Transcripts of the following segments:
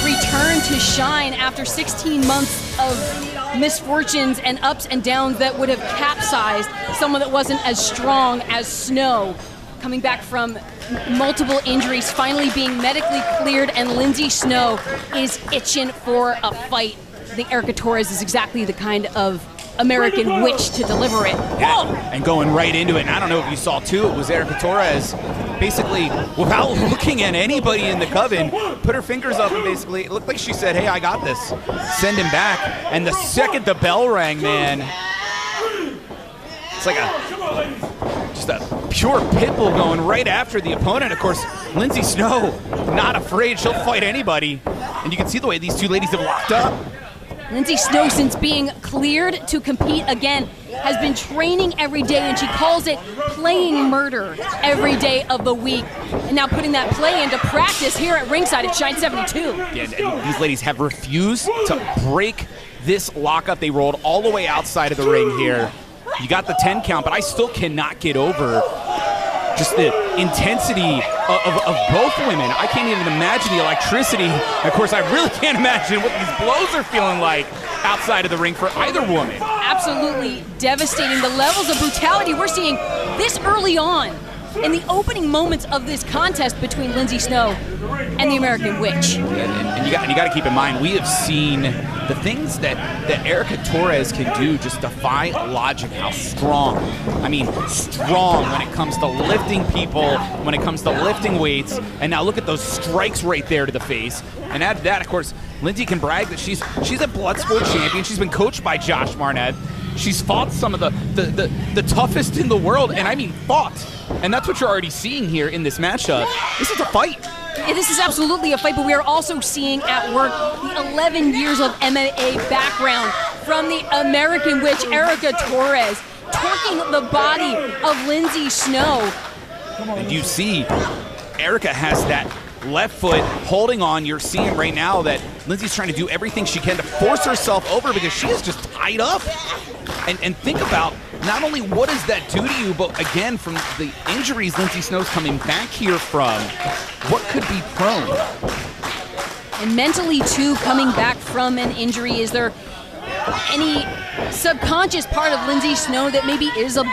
return to shine after 16 months of misfortunes and ups and downs that would have capsized someone that wasn't as strong as Snow. Coming back from multiple injuries, finally being medically cleared, and Lindsay Snow is itching for a fight. I think Erica Torres is exactly the kind of American witch to deliver it. Yeah, and going right into it. And I don't know if you saw too, it was Erica Torres basically, without looking at anybody in the coven, put her fingers up and basically, it looked like she said, hey, I got this. Send him back. And the second the bell rang, man, it's like just a pure pit bull going right after the opponent. Of course, Lindsay Snow, not afraid. She'll fight anybody. And you can see the way these two ladies have locked up. Lindsay Snow, since being cleared to compete again, has been training every day, and she calls it playing murder every day of the week. And now putting that play into practice here at ringside at Shine 72. Yeah, and these ladies have refused to break this lockup. They rolled all the way outside of the ring here. You got the 10 count, but I still cannot get over just the intensity of both women. I can't even imagine the electricity. Of course, I really can't imagine what these blows are feeling like outside of the ring for either woman. Absolutely devastating. The levels of brutality we're seeing this early on in the opening moments of this contest between Lindsay Snow and the American Witch. And you got to keep in mind, we have seen the things that Erica Torres can do just defy logic. How strong. I mean, strong when it comes to lifting people, when it comes to lifting weights. And now look at those strikes right there to the face. And add to that, of course, Lindsay can brag that she's a blood sport champion. She's been coached by Josh Barnett. She's fought some of the toughest in the world, and I mean fought. And that's what you're already seeing here in this matchup. This is a fight. Yeah, this is absolutely a fight, but we are also seeing at work the 11 years of MMA background from the American Witch, Erica Torres, torquing the body of Lindsay Snow. And you see, Erica has that left foot holding on. You're seeing right now that Lindsay's trying to do everything she can to force herself over because she is just tied up. And think about not only what does that do to you, but again, from the injuries Lindsay Snow's coming back here from, what could be prone? And mentally, too, coming back from an injury, is there any subconscious part of Lindsay Snow that maybe is a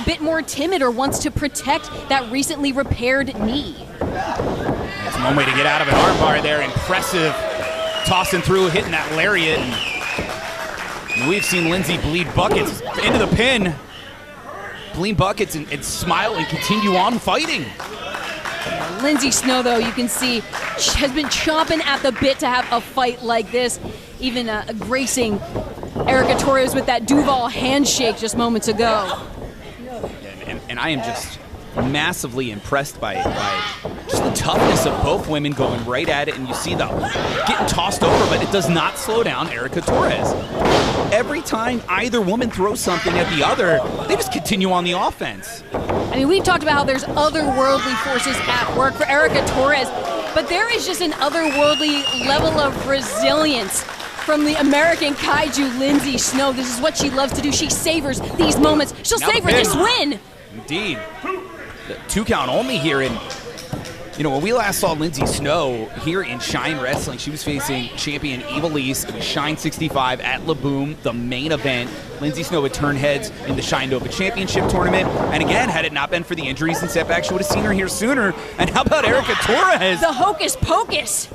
bit more timid or wants to protect that recently repaired knee? It's one way to get out of an armbar there. Impressive. Tossing through, hitting that lariat. And we've seen Lindsay bleed buckets into the pin. Bleed buckets and smile and continue on fighting. Lindsay Snow, though, you can see, has been chomping at the bit to have a fight like this, even gracing Erica Torres with that Duval handshake just moments ago. And I am just massively impressed by just the toughness of both women going right at it, and you see them getting tossed over, but it does not slow down Erica Torres. Every time either woman throws something at the other, they just continue on the offense. I mean, we've talked about how there's otherworldly forces at work for Erica Torres, but there is just an otherworldly level of resilience from the American Kaiju, Lindsay Snow. This is what she loves to do. She savors these moments. She'll savor this win. Indeed. The 2 count only here. And, you know, when we last saw Lindsay Snow here in Shine Wrestling, she was facing champion Evilise. It was Shine 65 at La Boom, the main event. Lindsay Snow would turn heads in the Shine Nova Championship tournament. And again, had it not been for the injuries and setbacks, you would have seen her here sooner. And how about Erica Torres? The hocus pocus.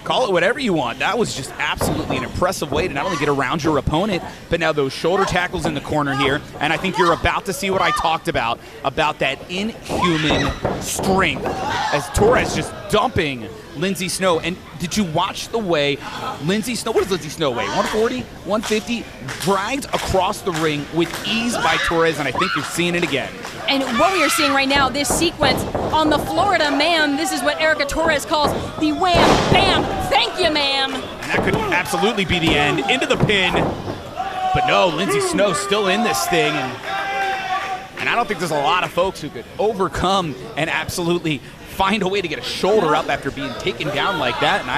Call it whatever you want. That was just absolutely an impressive way to not only get around your opponent, but now those shoulder tackles in the corner here. And I think you're about to see what I talked about that inhuman strength as Torres just dumping Lindsay Snow. And did you watch the way Lindsay Snow, what does Lindsay Snow weigh? 140, 150, dragged across the ring with ease by Torres, and I think you're seeing it again. And what we are seeing right now, this sequence on the Florida ma'am, this is what Erica Torres calls the wham, bam, thank you, ma'am. And that could absolutely be the end, into the pin. But no, Lindsay Snow still in this thing. And I don't think there's a lot of folks who could overcome and absolutely find a way to get a shoulder up after being taken down like that. And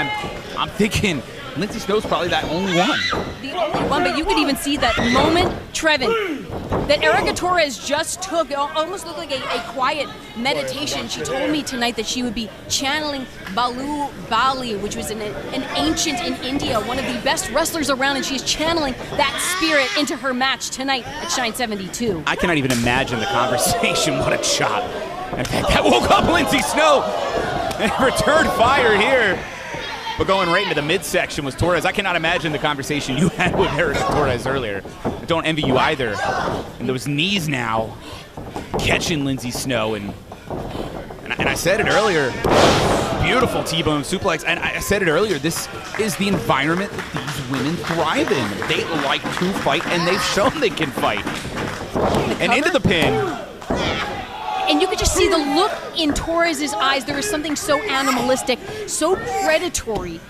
I'm thinking Lindsay Snow's probably that only one. The only one, but you could even see that moment, Trevin, that Erica Torres just took. It almost looked like a quiet meditation. She told me tonight that she would be channeling Balu Bali, which was an ancient in India, one of the best wrestlers around, and she's channeling that spirit into her match tonight at Shine 72. I cannot even imagine the conversation. What a chop. In fact, that woke up Lindsay Snow and returned fire here. But going right into the midsection was Torres. I cannot imagine the conversation you had with Erica Torres earlier. I don't envy you either. And those knees now catching Lindsay Snow. And I said it earlier, beautiful T-bone suplex. And I said it earlier, this is the environment that these women thrive in. They like to fight, and they've shown they can fight. And into the pin. And you could just see the look in Torres' eyes. There is something so animalistic, so predatory.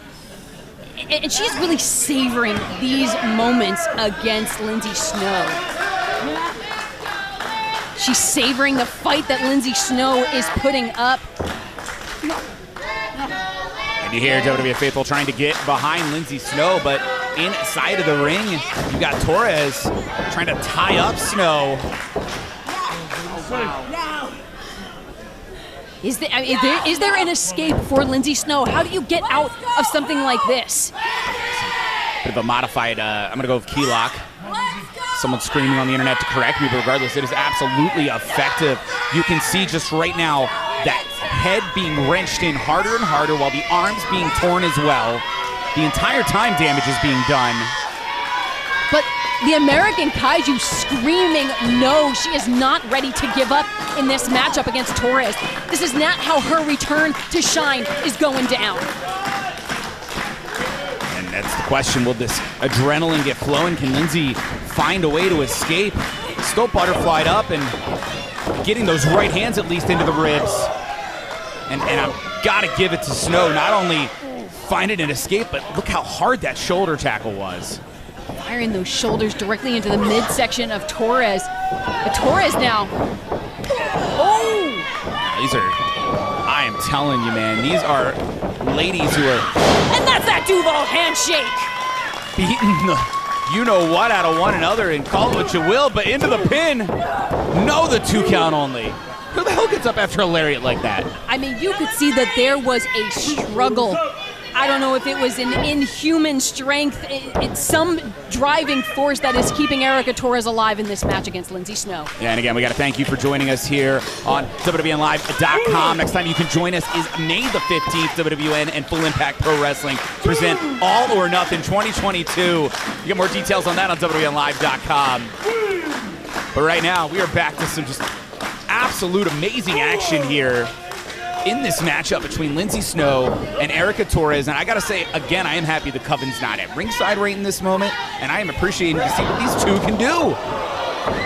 And she's really savoring these moments against Lindsay Snow. She's savoring the fight that Lindsay Snow is putting up. And you hear WWN faithful trying to get behind Lindsay Snow, but inside of the ring, you got Torres trying to tie up Snow. Is there an escape for Lindsay Snow? How do you get out of something like this? Bit of a modified, I'm going to go with key lock. Someone's screaming on the internet to correct me, but regardless, it is absolutely effective. You can see just right now that head being wrenched in harder and harder while the arms being torn as well. The entire time damage is being done. But the American Kaiju screaming no. She is not ready to give up in this matchup against Torres. This is not how her return to Shine is going down. And that's the question. Will this adrenaline get flowing? Can Lindsay find a way to escape? Still butterflied up and getting those right hands at least into the ribs. And I've got to give it to Snow. Not only finding an escape, but look how hard that shoulder tackle was. Firing those shoulders directly into the midsection of Torres. But Torres now. Oh! These are, I am telling you, man, these are ladies who are... And that's that Duval handshake! Beating the you-know-what out of one another, and call it what you will, but into the pin. No, the 2 count only. Who the hell gets up after a lariat like that? I mean, you could see that there was a struggle. I don't know if it was an inhuman strength. It's some driving force that is keeping Erica Torres alive in this match against Lindsay Snow. Yeah, and again, we got to thank you for joining us here on WWNLive.com. Next time you can join us is May the 15th. WWN and Full Impact Pro Wrestling present All or Nothing 2022. You get more details on that on WWNLive.com. But right now, we are back to some just absolute amazing action here in this matchup between Lindsay Snow and Erica Torres. And I gotta say, again, I am happy the Coven's not at ringside right in this moment, and I am appreciating to see what these two can do.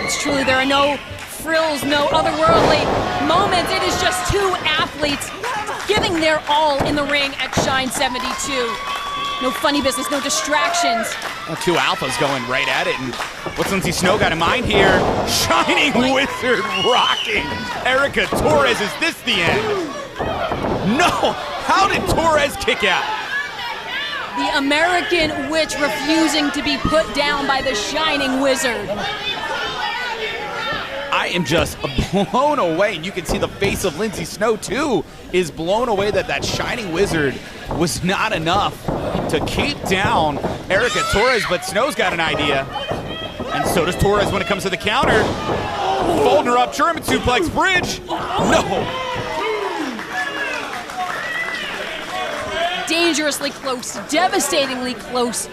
It's truly, there are no frills, no otherworldly moments. It is just two athletes giving their all in the ring at Shine 72. No funny business, no distractions. Well, 2 alphas going right at it. And what's Lindsay Snow got in mind here? Shining Wizard rocking Erica Torres. Is this the end? No! How did Torres kick out? The American Witch refusing to be put down by the Shining Wizard. I am just blown away. And you can see the face of Lindsay Snow, too, is blown away that that Shining Wizard was not enough to keep down Erica Torres. But Snow's got an idea. And so does Torres when it comes to the counter. Folding her up, German suplex bridge. No! Dangerously close, devastatingly close,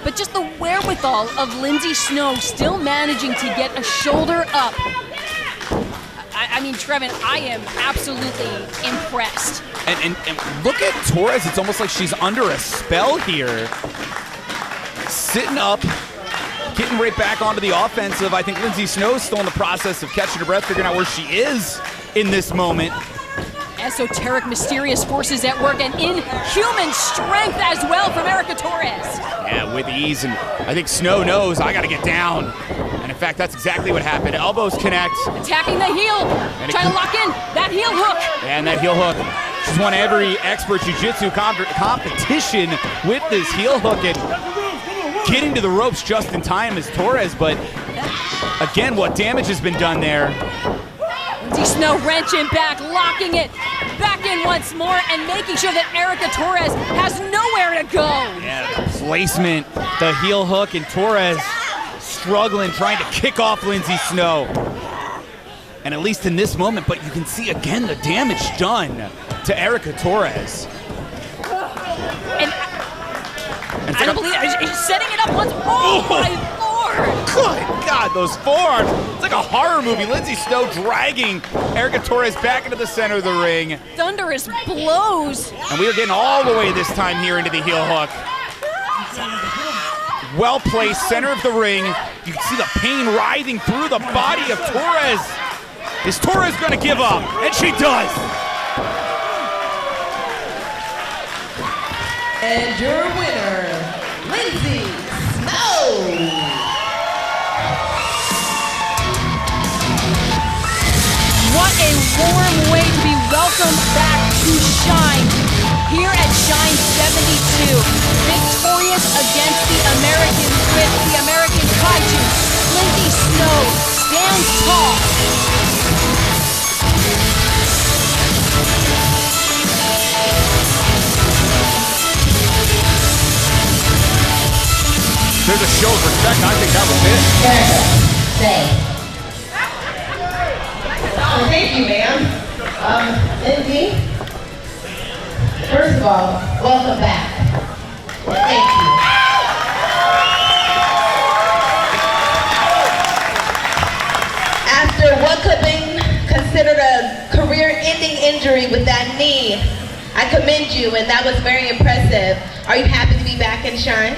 but just the wherewithal of Lindsay Snow still managing to get a shoulder up. I mean, Trevin, I am absolutely impressed. And look at Torres. It's almost like she's under a spell here. Sitting up, getting right back onto the offensive. I think Lindsay Snow's still in the process of catching her breath, figuring out where she is in this moment. Esoteric, mysterious forces at work, and inhuman strength as well from Erica Torres. Yeah, with ease, and I think Snow knows I got to get down. And in fact, that's exactly what happened. Elbows connect. Attacking the heel, trying to lock in that heel hook. And that heel hook. She's won every expert jiu-jitsu competition with this heel hook, and getting to the ropes just in time is Torres, but Again, what damage has been done there? Lindsay Snow wrenching back, locking it back in once more, and making sure that Erica Torres has nowhere to go. Yeah, the placement, the heel hook, and Torres struggling, trying to kick off Lindsay Snow. And at least in this moment, but you can see again the damage done to Erica Torres. And I don't believe it. He's setting it up once. Oh my Lord! Good God, those forearms. It's like a horror movie. Lindsay Snow dragging Erica Torres back into the center of the ring. Thunderous blows. And we are getting all the way this time here into the heel hook. Well placed, center of the ring. You can see the pain writhing through the body of Torres. Is Torres gonna give up? And she does. And your winner, Lindsay Snow. What a warm way to be welcomed back to Shine here at Shine 72. Victorious against the Americans with the American Kaiju. Lindsay Snow stands tall. There's a show of respect. I think that was it. Say. Oh, thank you, ma'am. Lindsay, first of all, welcome back. Thank you. After what could have been considered a career-ending injury with that knee, I commend you, and that was very impressive. Are you happy to be back in Shine?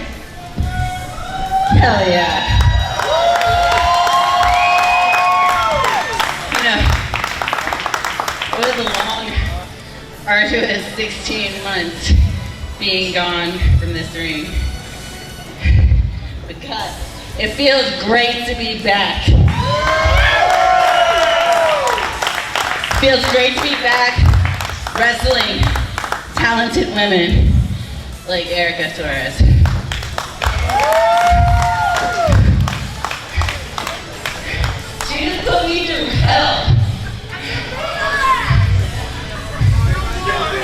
Hell yeah. You know, it was a long, arduous 16 months being gone from this ring. But God, it feels great to be back. It feels great to be back wrestling talented women like Erica Torres. She just put me through hell.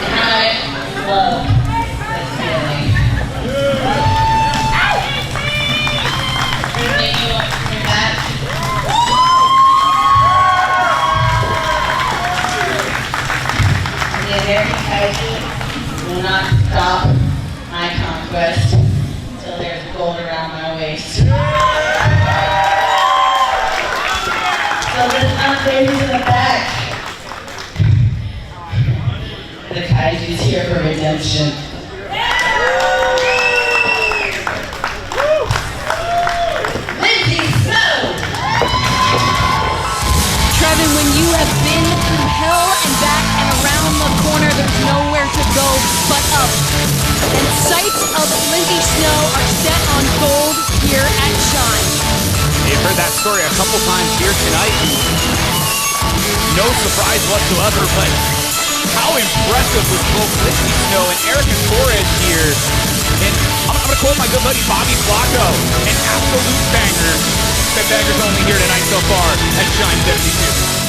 And I love this feeling. Thank you for that. The American Kaiju will not stop my conquest until there's gold around my waist. So let's not fade to the back. The Kaiju's here for redemption. Lindsay Snow! Trevin, when you have been through hell and back and around the corner, there's nowhere to go but up. And sights of Lindsay Snow are set on gold here at Shine. You've heard that story a couple times here tonight. No surprise whatsoever, but how impressive was both Lindsay Snow and Erica Torres here. And I'm going to quote my good buddy Bobby Flacco, an absolute banger. That banger's only here tonight so far at Shine 72.